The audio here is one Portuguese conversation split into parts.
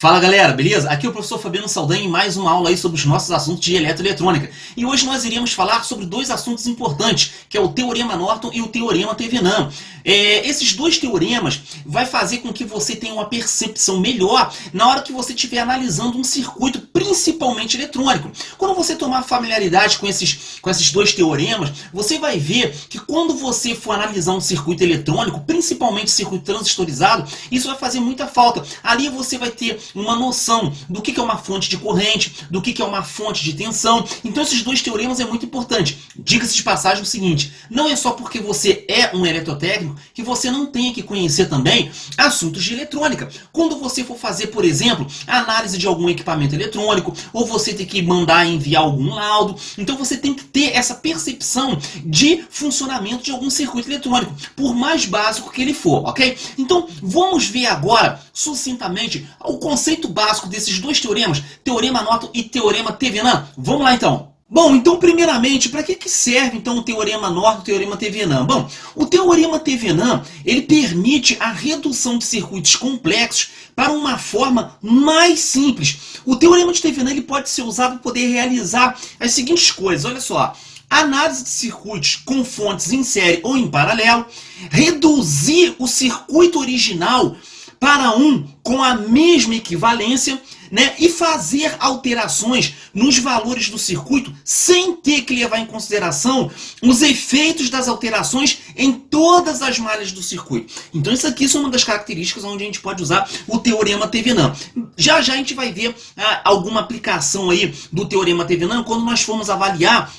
Fala galera, beleza? Aqui é o professor Fabiano Saldanha em mais uma aula aí sobre os nossos assuntos de eletroeletrônica. E hoje nós iremos falar sobre dois assuntos importantes, que é o Teorema Norton e o Teorema Thevenin. Esses dois teoremas vai fazer com que você tenha uma percepção melhor na hora que você estiver analisando um circuito, principalmente eletrônico. Quando você tomar familiaridade com esses dois teoremas, você vai ver que quando você for analisar um circuito eletrônico, principalmente circuito transistorizado, isso vai fazer muita falta. Ali você vai ter uma noção do que é uma fonte de corrente, do que é uma fonte de tensão. Então esses dois teoremas é muito importante. Diga-se de passagem o seguinte, não é só porque você é um eletrotécnico que você não tem que conhecer também assuntos de eletrônica. Quando você for fazer, por exemplo, a análise de algum equipamento eletrônico, ou você tem que mandar enviar algum laudo, então você tem que ter essa percepção de funcionamento de algum circuito eletrônico, por mais básico que ele for, ok? Então vamos ver agora, sucintamente, o conceito básico desses dois teoremas, Teorema Norton e Teorema Thevenin. Vamos lá então. Bom, então primeiramente, para que serve então o Teorema Norton e o Teorema Thevenin? Bom, o Teorema Thevenin, ele permite a redução de circuitos complexos para uma forma mais simples. O Teorema de Thevenin ele pode ser usado para poder realizar as seguintes coisas, olha só. Análise de circuitos com fontes em série ou em paralelo, reduzir o circuito original para um com a mesma equivalência, né, e fazer alterações nos valores do circuito sem ter que levar em consideração os efeitos das alterações em todas as malhas do circuito. Então isso aqui é uma das características onde a gente pode usar o Teorema Thevenin. Já já a gente vai ver alguma aplicação aí do Teorema Thevenin quando nós formos avaliar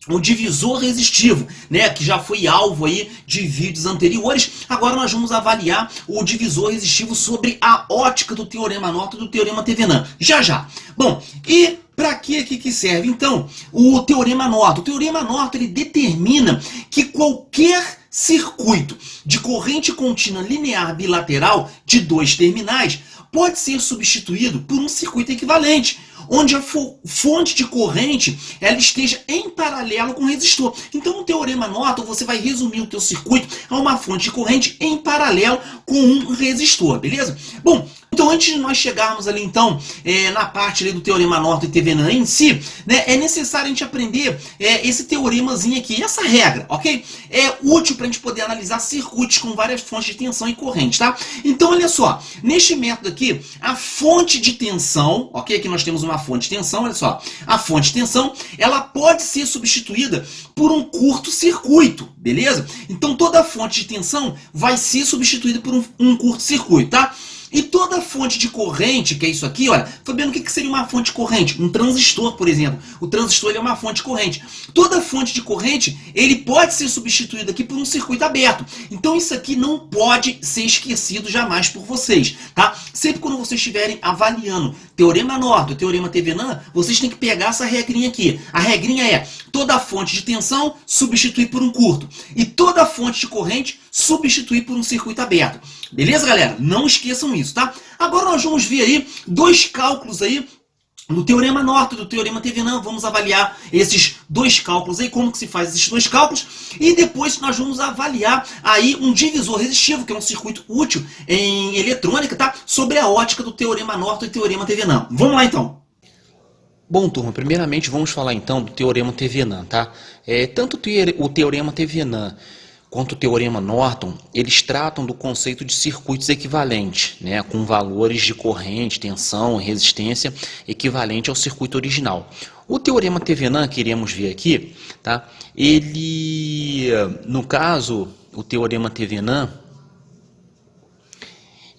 o divisor resistivo, né, que já foi alvo aí de vídeos anteriores. Agora nós vamos avaliar o divisor resistivo sobre a ótica do Teorema Norton e do Teorema Thevenin. Já já. Bom, e para que serve então o Teorema Norton? O Teorema Norton ele determina que qualquer circuito de corrente contínua linear bilateral de dois terminais pode ser substituído por um circuito equivalente, onde a fonte de corrente ela esteja em paralelo com o resistor. Então, no Teorema Norton, você vai resumir o teu circuito a uma fonte de corrente em paralelo com um resistor, beleza? Bom, então antes de nós chegarmos ali então na parte ali do Teorema Norton e Thevenin em si, né, é necessário a gente aprender esse teoremazinho aqui, essa regra, ok? É útil para a gente poder analisar circuitos com várias fontes de tensão e corrente, tá? Então olha só, neste método aqui, a fonte de tensão, ok? Aqui nós temos uma fonte de tensão, olha só, a fonte de tensão, ela pode ser substituída por um curto-circuito, beleza? Então toda fonte de tensão vai ser substituída por um curto-circuito, tá? E toda fonte de corrente, que é isso aqui, olha, Fabiano, o que seria uma fonte de corrente? Um transistor, por exemplo. O transistor ele é uma fonte de corrente. Toda fonte de corrente, ele pode ser substituído aqui por um circuito aberto. Então isso aqui não pode ser esquecido jamais por vocês, tá? Sempre quando vocês estiverem avaliando Teorema Norton, Teorema Thevenin, vocês têm que pegar essa regrinha aqui. A regrinha é, toda fonte de tensão substituir por um curto. E toda fonte de corrente substituir por um circuito aberto. Beleza, galera? Não esqueçam isso, tá? Agora nós vamos ver aí dois cálculos aí do Teorema Norton e do Teorema Thevenin. Vamos avaliar esses dois cálculos aí, como que se faz esses dois cálculos. E depois nós vamos avaliar aí um divisor resistivo, que é um circuito útil em eletrônica, tá? Sobre a ótica do Teorema Norton e Teorema Thevenin. Vamos lá então. Bom, turma, primeiramente vamos falar então do Teorema Thevenin, tá? Tanto o Teorema Thevenin quanto o Teorema Norton, eles tratam do conceito de circuitos equivalentes, né, com valores de corrente, tensão, resistência equivalente ao circuito original. O Teorema Thevenin, que iremos ver aqui, tá? Ele, no caso, o Teorema Thevenin,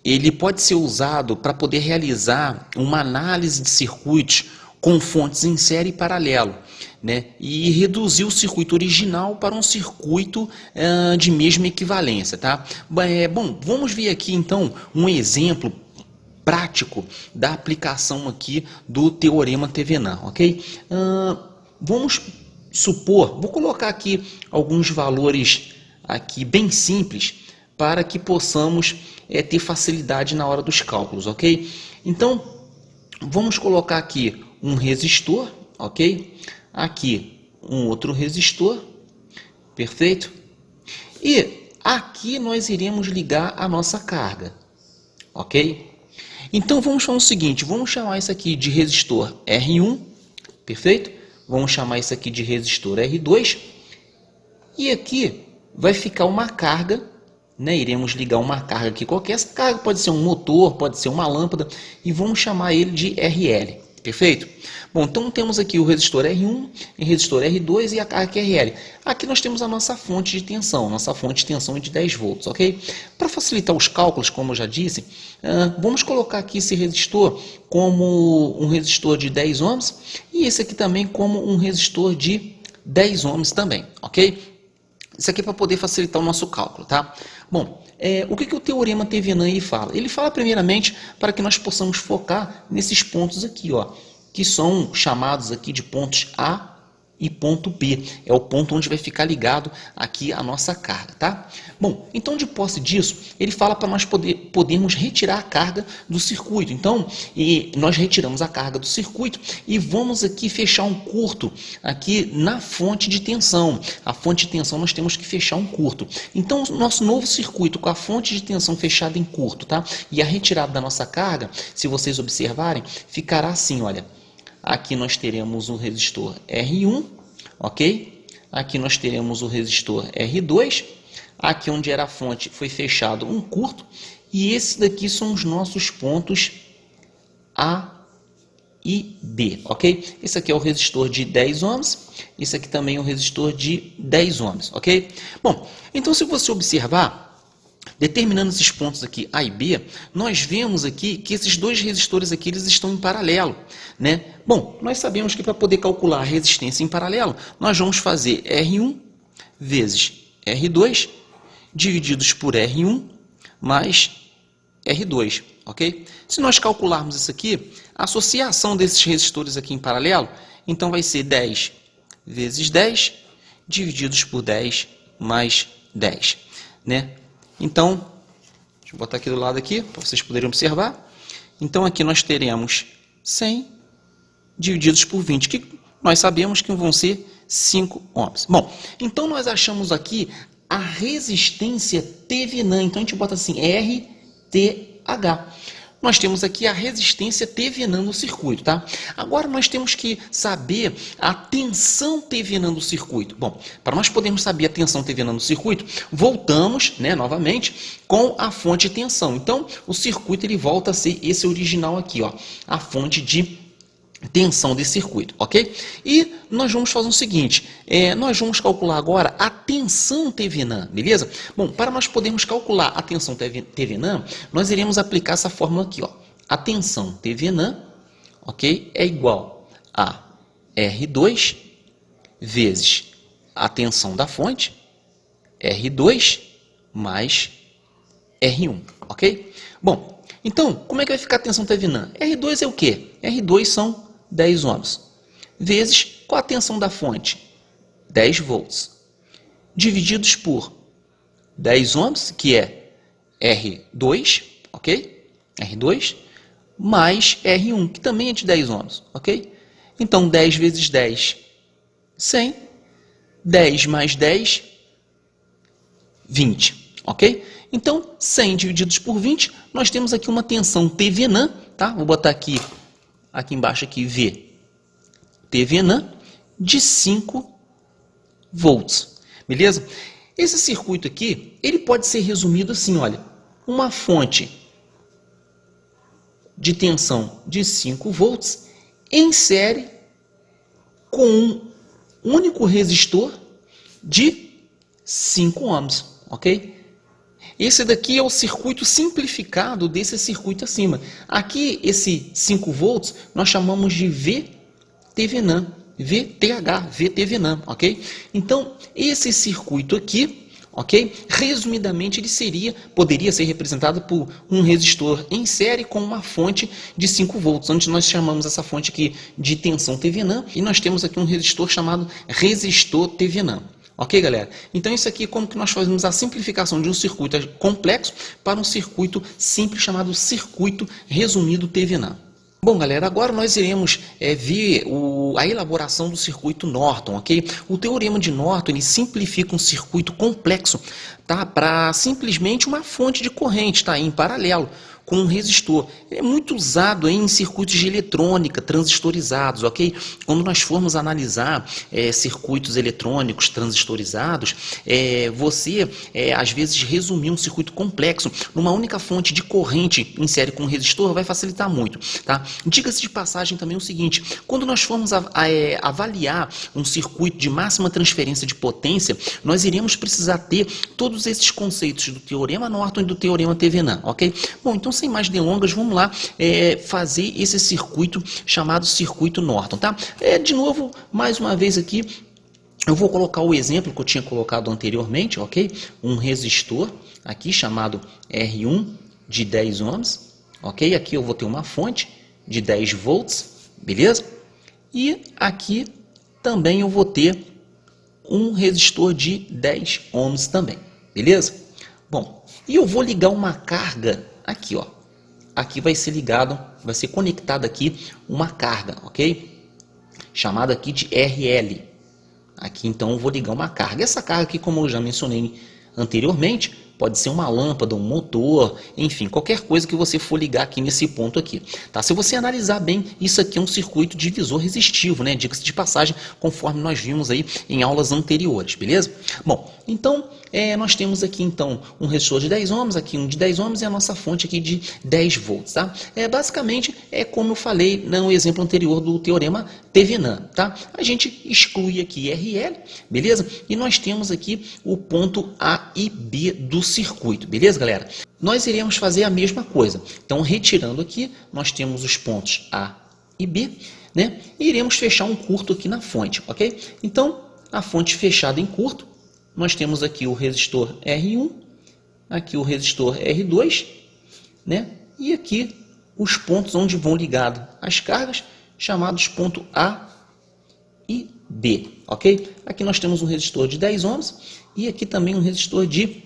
ele pode ser usado para poder realizar uma análise de circuitos com fontes em série e paralelo, né, e reduzir o circuito original para um circuito de mesma equivalência, tá? Bom, vamos ver aqui então um exemplo prático da aplicação aqui do Teorema Thevenin, ok? Vamos supor, vou colocar aqui alguns valores aqui bem simples para que possamos ter facilidade na hora dos cálculos, ok? Então, vamos colocar aqui um resistor, ok? Aqui um outro resistor, perfeito? E aqui nós iremos ligar a nossa carga, ok? Então vamos fazer o seguinte, vamos chamar isso aqui de resistor R1, perfeito? Vamos chamar isso aqui de resistor R2, e aqui vai ficar uma carga, né? Iremos ligar uma carga aqui qualquer, essa carga pode ser um motor, pode ser uma lâmpada, e vamos chamar ele de RL, perfeito? Bom, então temos aqui o resistor R1, o resistor R2 e a carga que é RL. Aqui nós temos a nossa fonte de tensão, nossa fonte de tensão é de 10 volts, ok? Para facilitar os cálculos, como eu já disse, vamos colocar aqui esse resistor como um resistor de 10 ohms e esse aqui também como um resistor de 10 ohms também, ok? Isso aqui é para poder facilitar o nosso cálculo, tá? Bom, o que o teorema Thevenin fala? Ele fala primeiramente para que nós possamos focar nesses pontos aqui, ó, que são chamados aqui de pontos A e ponto B. É o ponto onde vai ficar ligado aqui a nossa carga, tá? Bom, então de posse disso, ele fala para nós podermos retirar a carga do circuito. Então, nós retiramos a carga do circuito e vamos aqui fechar um curto aqui na fonte de tensão. A fonte de tensão nós temos que fechar um curto. Então, o nosso novo circuito com a fonte de tensão fechada em curto, tá? E a retirada da nossa carga, se vocês observarem, ficará assim, olha. Aqui nós teremos o resistor R1, ok? Aqui nós teremos o resistor R2. Aqui onde era a fonte foi fechado um curto. E esse daqui são os nossos pontos A e B, ok? Esse aqui é o resistor de 10 ohms. Esse aqui também é o resistor de 10 ohms, ok? Bom, então se você observar, determinando esses pontos aqui A e B, nós vemos aqui que esses dois resistores aqui eles estão em paralelo, né? Bom, nós sabemos que para poder calcular a resistência em paralelo, nós vamos fazer R1 vezes R2 divididos por R1 mais R2, ok? Se nós calcularmos isso aqui, a associação desses resistores aqui em paralelo, então vai ser 10 vezes 10 divididos por 10 mais 10, né? Então, deixa eu botar aqui do lado aqui, para vocês poderem observar. Então, aqui nós teremos 100 divididos por 20, que nós sabemos que vão ser 5 ohms. Bom, então nós achamos aqui a resistência Thevenin. Então, a gente bota assim, RTH. Nós temos aqui a resistência Thevenin no circuito, tá? Agora nós temos que saber a tensão Thevenin do circuito. Bom, para nós podermos saber a tensão Thevenin do circuito, voltamos, né, novamente com a fonte de tensão. Então, o circuito ele volta a ser esse original aqui, ó, a fonte de tensão desse circuito, ok? E nós vamos fazer o seguinte, nós vamos calcular agora a tensão Thevenin, beleza? Bom, para nós podermos calcular a tensão Thevenin, nós iremos aplicar essa fórmula aqui, ó. A tensão Thevenin, ok, é igual a R2 vezes a tensão da fonte, R2 mais R1, ok? Bom, então, como é que vai ficar a tensão Thevenin? R2 é o quê? R2 são 10 ohms, vezes qual a tensão da fonte? 10 volts, divididos por 10 ohms, que é R2, ok? R2, mais R1, que também é de 10 ohms, ok? Então, 10 vezes 10, 100, 10 mais 10, 20, ok? Então, 100 divididos por 20, nós temos aqui uma tensão Thevenin, tá? Vou botar aqui embaixo aqui, V, Thevenin, de 5 volts, beleza? Esse circuito aqui, ele pode ser resumido assim, olha, uma fonte de tensão de 5 volts em série com um único resistor de 5 ohms, ok? Esse daqui é o circuito simplificado desse circuito acima. Aqui, esse 5 volts, nós chamamos de V-Thevenin, V-Thevenin, ok? Então, esse circuito aqui, ok? Resumidamente, ele poderia ser representado por um resistor em série com uma fonte de 5 volts, onde nós chamamos essa fonte aqui de tensão Thevenin, e nós temos aqui um resistor chamado resistor Thevenin. Ok, galera? Então, isso aqui é como que nós fazemos a simplificação de um circuito complexo para um circuito simples chamado circuito resumido Thevenin. Bom, galera, agora nós iremos ver a elaboração do circuito Norton, ok? O teorema de Norton ele simplifica um circuito complexo, tá? Para simplesmente uma fonte de corrente, tá? Em paralelo, com um resistor. Ele é muito usado em circuitos de eletrônica transistorizados, ok? Quando nós formos analisar circuitos eletrônicos transistorizados, você às vezes resumir um circuito complexo numa única fonte de corrente em série com um resistor vai facilitar muito, tá? Diga-se de passagem também o seguinte: quando nós formos avaliar um circuito de máxima transferência de potência, nós iremos precisar ter todos esses conceitos do teorema Norton e do teorema Thevenin, ok? Bom, então sem mais delongas, vamos lá fazer esse circuito chamado circuito Norton, tá? De novo, mais uma vez aqui, eu vou colocar o exemplo que eu tinha colocado anteriormente, ok? Um resistor aqui chamado R1 de 10 ohms, ok? Aqui eu vou ter uma fonte de 10 volts, beleza? E aqui também eu vou ter um resistor de 10 ohms também, beleza? Bom, e eu vou ligar uma carga aqui, ó. Aqui vai ser ligado, vai ser conectada aqui uma carga, ok? Chamada aqui de RL. Aqui então eu vou ligar uma carga. Essa carga aqui, como eu já mencionei anteriormente, pode ser uma lâmpada, um motor, enfim, qualquer coisa que você for ligar aqui nesse ponto aqui, tá? Se você analisar bem, isso aqui é um circuito divisor resistivo, né? Diga-se de passagem, conforme nós vimos aí em aulas anteriores, beleza? Bom, então nós temos aqui então um resistor de 10 ohms, aqui um de 10 ohms e a nossa fonte aqui de 10 volts, tá? Basicamente como eu falei no exemplo anterior do teorema Thevenin, tá? A gente exclui aqui RL, beleza? E nós temos aqui o ponto A e B do circuito, beleza, galera? Nós iremos fazer a mesma coisa. Então, retirando aqui, nós temos os pontos A e B, né? E iremos fechar um curto aqui na fonte, ok? Então, a fonte fechada em curto, nós temos aqui o resistor R1, aqui o resistor R2, né? E aqui os pontos onde vão ligadas as cargas, chamados ponto A e B, ok? Aqui nós temos um resistor de 10 ohms e aqui também um resistor de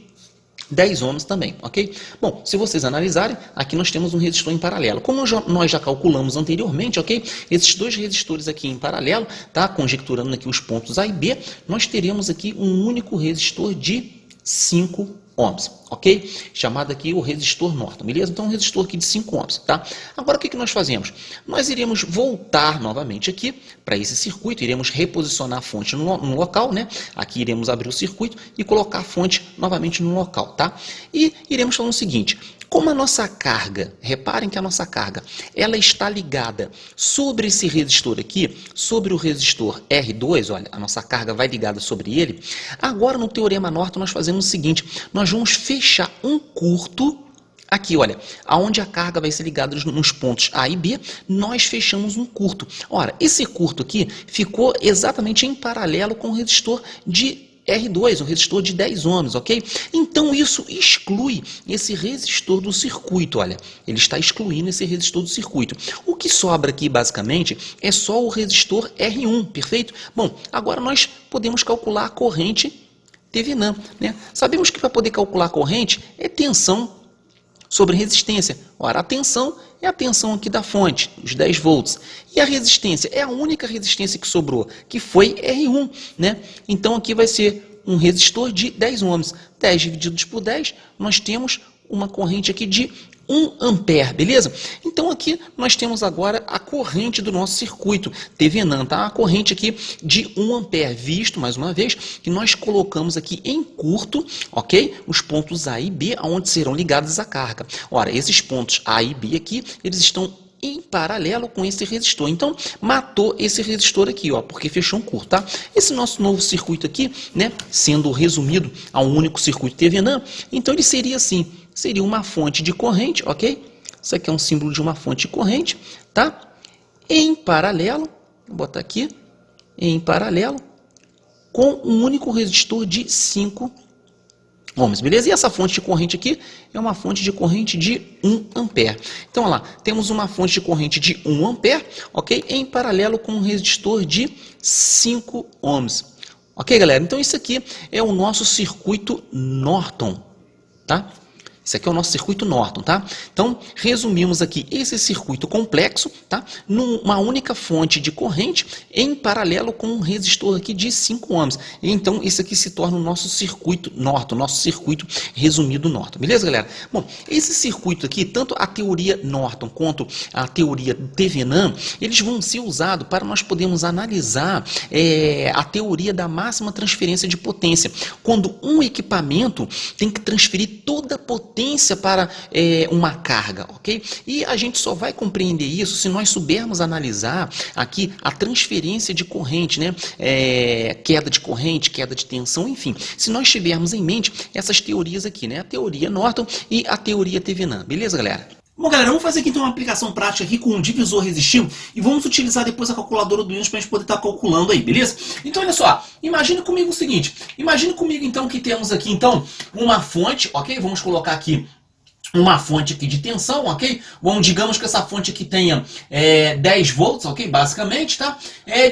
10 ohms também, ok? Bom, se vocês analisarem, aqui nós temos um resistor em paralelo. Como nós já calculamos anteriormente, ok? Esses dois resistores aqui em paralelo, tá? Conjecturando aqui os pontos A e B, nós teremos aqui um único resistor de 5 ohms, ok? Chamado aqui o resistor Norton, beleza? Então, um resistor aqui de 5 ohms, tá? Agora, o que nós fazemos? Nós iremos voltar novamente aqui para esse circuito, iremos reposicionar a fonte no local, né? Aqui iremos abrir o circuito e colocar a fonte novamente no local, tá? E iremos falar o seguinte: como a nossa carga, reparem que a nossa carga, ela está ligada sobre esse resistor aqui, sobre o resistor R2, olha, a nossa carga vai ligada sobre ele. Agora, no teorema Norton, nós fazemos o seguinte: nós vamos fechar um curto aqui, olha, aonde a carga vai ser ligada nos pontos A e B, nós fechamos um curto. Ora, esse curto aqui ficou exatamente em paralelo com o resistor de R2, um resistor de 10 ohms, ok? Então isso exclui esse resistor do circuito, olha, ele está excluindo esse resistor do circuito. O que sobra aqui basicamente é só o resistor R1, perfeito? Bom, agora nós podemos calcular a corrente Thevenin, né? Sabemos que para poder calcular a corrente é tensão sobre resistência. Ora, a tensão é a tensão aqui da fonte, os 10 volts. E a resistência é a única resistência que sobrou, que foi R1, né? Então aqui vai ser um resistor de 10 ohms. 10 divididos por 10, nós temos uma corrente aqui de 1 ampere, beleza? Então aqui nós temos agora a corrente do nosso circuito Thevenin, tá? A corrente aqui de 1 ampere, visto mais uma vez que nós colocamos aqui em curto, ok? Os pontos A e B, onde serão ligadas a carga. Ora, esses pontos A e B aqui, eles estão em paralelo com esse resistor. Então, matou esse resistor aqui, ó, porque fechou um curto, tá? Esse nosso novo circuito aqui, né, sendo resumido a um único circuito Thevenin, então ele seria assim, seria uma fonte de corrente, ok? Isso aqui é um símbolo de uma fonte de corrente, tá? Em paralelo, vou botar aqui, em paralelo com um único resistor de 5 ohms, beleza? E essa fonte de corrente aqui é uma fonte de corrente de 1 ampere. Então, olha lá, temos uma fonte de corrente de 1 ampere, ok? Em paralelo com um resistor de 5 ohms. Ok, galera? Então, isso aqui é o nosso circuito Norton, tá? Esse aqui é o nosso circuito Norton, tá? Então, resumimos aqui esse circuito complexo, tá? Numa única fonte de corrente em paralelo com um resistor aqui de 5 ohms. Então, isso aqui se torna o nosso circuito Norton, nosso circuito resumido Norton. Beleza, galera? Bom, esse circuito aqui, tanto a teoria Norton quanto a teoria Thevenin, eles vão ser usados para nós podermos analisar a teoria da máxima transferência de potência. Quando um equipamento tem que transferir toda a potência para uma carga, ok? E a gente só vai compreender isso se nós soubermos analisar aqui a transferência de corrente, né? Queda de corrente, queda de tensão, enfim. Se nós tivermos em mente essas teorias aqui, né? A teoria Norton e a teoria Thevenin, beleza, galera? Bom, galera, vamos fazer aqui então uma aplicação prática aqui com um divisor resistivo e vamos utilizar depois a calculadora do Windows para a gente poder estar calculando aí, beleza? Então, olha só, imagine comigo o seguinte, imagine comigo então que temos aqui então uma fonte, ok? Vamos colocar aqui uma fonte aqui de tensão, ok? Bom, digamos que essa fonte aqui tenha 10 volts, ok? Basicamente, tá?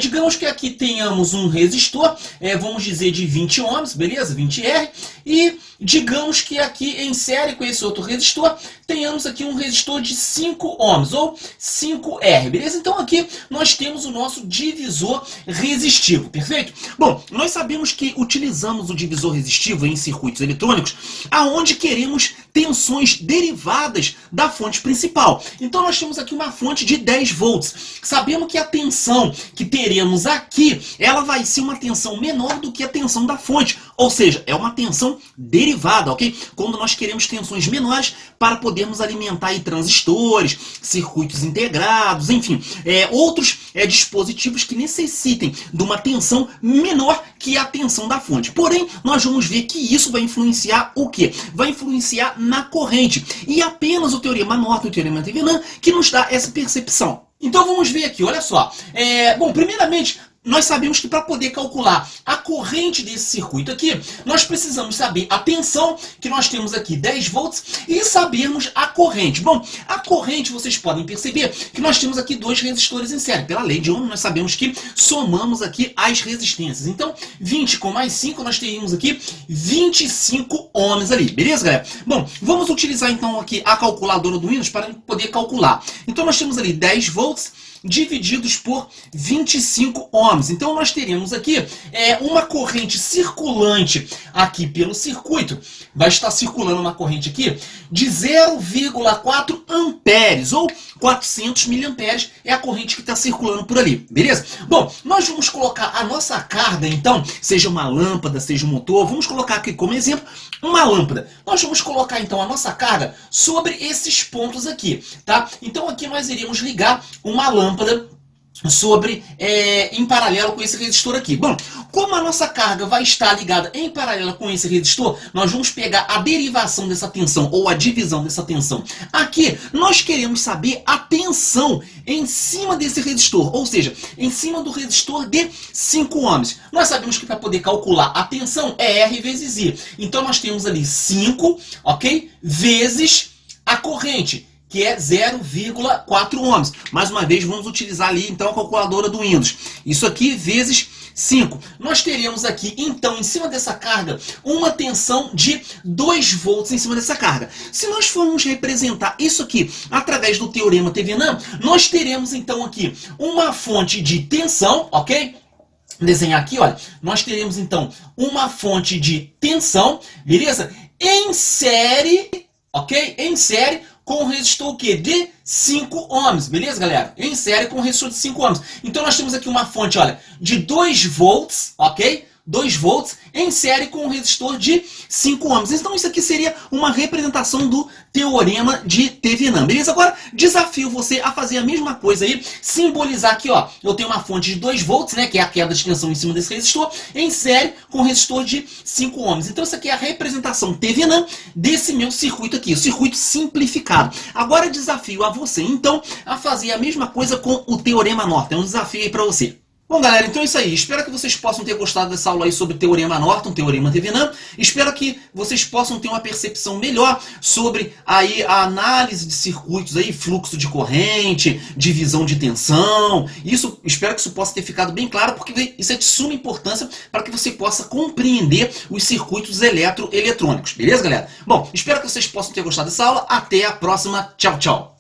Digamos que aqui tenhamos um resistor, vamos dizer de 20 ohms, beleza? 20R. E digamos que aqui em série com esse outro resistor, tenhamos aqui um resistor de 5 ohms, ou 5R, beleza? Então aqui nós temos o nosso divisor resistivo, perfeito? Bom, nós sabemos que utilizamos o divisor resistivo em circuitos eletrônicos, aonde queremos tensões derivadas da fonte principal. Então nós temos aqui uma fonte de 10 volts. Sabemos que a tensão que teremos aqui, ela vai ser uma tensão menor do que a tensão da fonte. Ou seja, é uma tensão derivada, ok? Quando nós queremos tensões menores para podermos alimentar aí transistores, circuitos integrados, enfim, outros dispositivos que necessitem de uma tensão menor que a tensão da fonte. Porém, nós vamos ver que isso vai influenciar o quê? Vai influenciar na corrente. E apenas o teorema Norton e o teorema Thevenin que nos dá essa percepção. Então vamos ver aqui, olha só. Bom, primeiramente, nós sabemos que para poder calcular a corrente desse circuito aqui, nós precisamos saber a tensão, que nós temos aqui 10 volts, e sabermos a corrente. Bom, a corrente, vocês podem perceber que nós temos aqui dois resistores em série. Pela lei de Ohm, nós sabemos que somamos aqui as resistências. Então, 20 com mais 5, nós teríamos aqui 25 ohms ali. Beleza, galera? Bom, vamos utilizar então aqui a calculadora do Windows para poder calcular. Então, nós temos ali 10 volts divididos por 25 ohms. Então nós teremos aqui uma corrente circulante aqui pelo circuito. Vai estar circulando uma corrente aqui de 0,4 amperes ou 400 miliamperes é a corrente que está circulando por ali, beleza? Bom, nós vamos colocar a nossa carga, então, seja uma lâmpada, seja um motor, vamos colocar aqui como exemplo uma lâmpada. Nós vamos colocar, então, a nossa carga sobre esses pontos aqui, tá? Então, aqui nós iríamos ligar uma lâmpada em paralelo com esse resistor aqui. Bom, como a nossa carga vai estar ligada em paralelo com esse resistor, nós vamos pegar a derivação dessa tensão ou a divisão dessa tensão. Aqui, nós queremos saber a tensão em cima desse resistor, ou seja, em cima do resistor de 5 ohms. Nós sabemos que para poder calcular a tensão é R vezes I. Então, nós temos ali 5, ok? Vezes a corrente, que é 0,4 ohms. Mais uma vez, vamos utilizar ali, então, a calculadora do Windows. Isso aqui vezes 5. Nós teremos aqui, então, em cima dessa carga, uma tensão de 2 volts em cima dessa carga. Se nós formos representar isso aqui através do teorema Thevenin, nós teremos, então, aqui uma fonte de tensão, ok? Desenhar aqui, olha. Nós teremos, então, uma fonte de tensão, beleza? Em série, ok? Em série, com o resistor o quê? De 5 ohms, beleza, galera? Em série com o resistor de 5 ohms. Então nós temos aqui uma fonte, olha, de 2 volts, ok? 2 volts em série com um resistor de 5 ohms. Então isso aqui seria uma representação do teorema de Thevenin, beleza? Agora, desafio você a fazer a mesma coisa aí, simbolizar aqui, ó, eu tenho uma fonte de 2 volts, né, que é a queda de tensão em cima desse resistor, em série com um resistor de 5 ohms. Então isso aqui é a representação Thevenin desse meu circuito aqui, o circuito simplificado. Agora desafio a você, então, a fazer a mesma coisa com o teorema Norton. É um desafio aí para você. Bom, galera, então é isso aí. Espero que vocês possam ter gostado dessa aula aí sobre Teorema Norton, Teorema Thevenin. Espero que vocês possam ter uma percepção melhor sobre aí a análise de circuitos aí, fluxo de corrente, divisão de tensão. Espero que isso possa ter ficado bem claro, porque isso é de suma importância para que você possa compreender os circuitos eletroeletrônicos. Beleza, galera? Bom, espero que vocês possam ter gostado dessa aula. Até a próxima. Tchau, tchau.